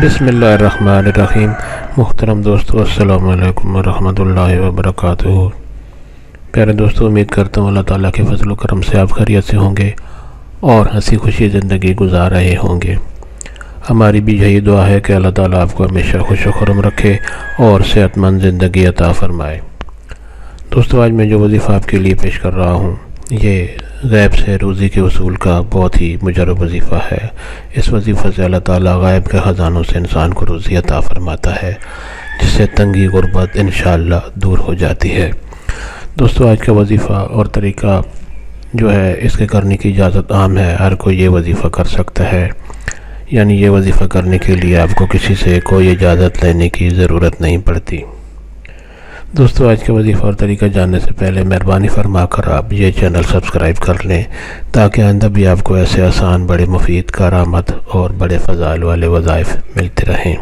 بسم اللہ الرحمن الرحیم۔ محترم دوستو، السلام علیکم ورحمۃ اللہ وبرکاتہ۔ پیارے دوستو، امید کرتا ہوں اللہ تعالیٰ کے فضل و کرم سے آپ خیریت سے ہوں گے اور ہنسی خوشی زندگی گزار رہے ہوں گے۔ ہماری بھی یہی دعا ہے کہ اللہ تعالیٰ آپ کو ہمیشہ خوش و خرم رکھے اور صحت مند زندگی عطا فرمائے۔ دوستو، آج میں جو وظیفہ آپ کے لیے پیش کر رہا ہوں یہ غیب سے روزی کے اصول کا بہت ہی مجرب وظیفہ ہے۔ اس وظیفہ سے اللہ تعالیٰ غائب کے خزانوں سے انسان کو روزی عطا فرماتا ہے، جس سے تنگی غربت انشاءاللہ دور ہو جاتی ہے۔ دوستو، آج کا وظیفہ اور طریقہ جو ہے اس کے کرنے کی اجازت عام ہے، ہر کوئی یہ وظیفہ کر سکتا ہے، یعنی یہ وظیفہ کرنے کے لیے آپ کو کسی سے کوئی اجازت لینے کی ضرورت نہیں پڑتی۔ دوستو، آج کا وظیفہ اور طریقہ جاننے سے پہلے مہربانی فرما کر آپ یہ چینل سبسکرائب کر لیں تاکہ آئندہ بھی آپ کو ایسے آسان، بڑے مفید، کارآمد اور بڑے فضائل والے وظائف ملتے رہیں۔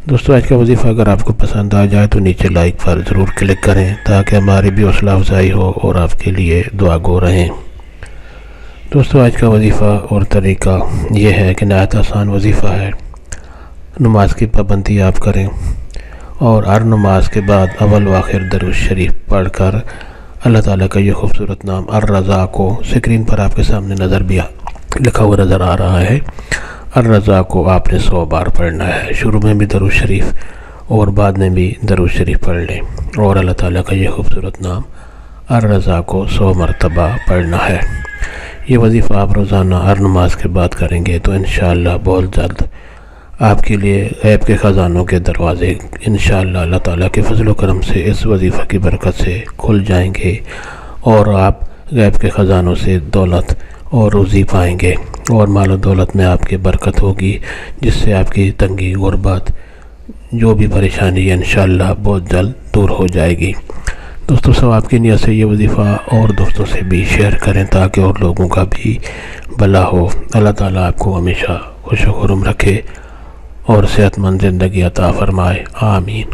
دوستو، آج کا وظیفہ اگر آپ کو پسند آ جائے تو نیچے لائک پر ضرور کلک کریں تاکہ ہماری بھی حوصلہ افزائی ہو اور آپ کے لیے دعا گو رہیں۔ دوستو، آج کا وظیفہ اور طریقہ یہ ہے کہ نہایت آسان وظیفہ ہے۔ نماز کی پابندی آپ کریں اور ہر نماز کے بعد اول و آخر درود شریف پڑھ کر اللہ تعالیٰ کا یہ خوبصورت نام الرزاق کو اسکرین پر آپ کے سامنے لکھا ہوا نظر آ رہا ہے، الرزاق کو آپ نے 100 بار پڑھنا ہے۔ شروع میں بھی درود شریف اور بعد میں بھی درود شریف پڑھ لیں اور اللہ تعالیٰ کا یہ خوبصورت نام الرزاق کو 100 مرتبہ پڑھنا ہے۔ یہ وظیفہ آپ روزانہ ہر نماز کے بعد کریں گے تو انشاءاللہ بہت جلد آپ کے لیے غیب کے خزانوں کے دروازے انشاءاللہ اللہ تعالیٰ کے فضل و کرم سے اس وظیفہ کی برکت سے کھل جائیں گے اور آپ غیب کے خزانوں سے دولت اور روزی پائیں گے اور مال و دولت میں آپ کی برکت ہوگی، جس سے آپ کی تنگی غربت جو بھی پریشانی ہے انشاءاللہ بہت جلد دور ہو جائے گی۔ دوستو، ثواب کی نیت سے یہ وظیفہ اور دوستوں سے بھی شیئر کریں تاکہ اور لوگوں کا بھی بھلا ہو۔ اللہ تعالیٰ آپ کو ہمیشہ خوش و خرم رکھے اور صحت مند زندگی عطا فرمائے، آمین۔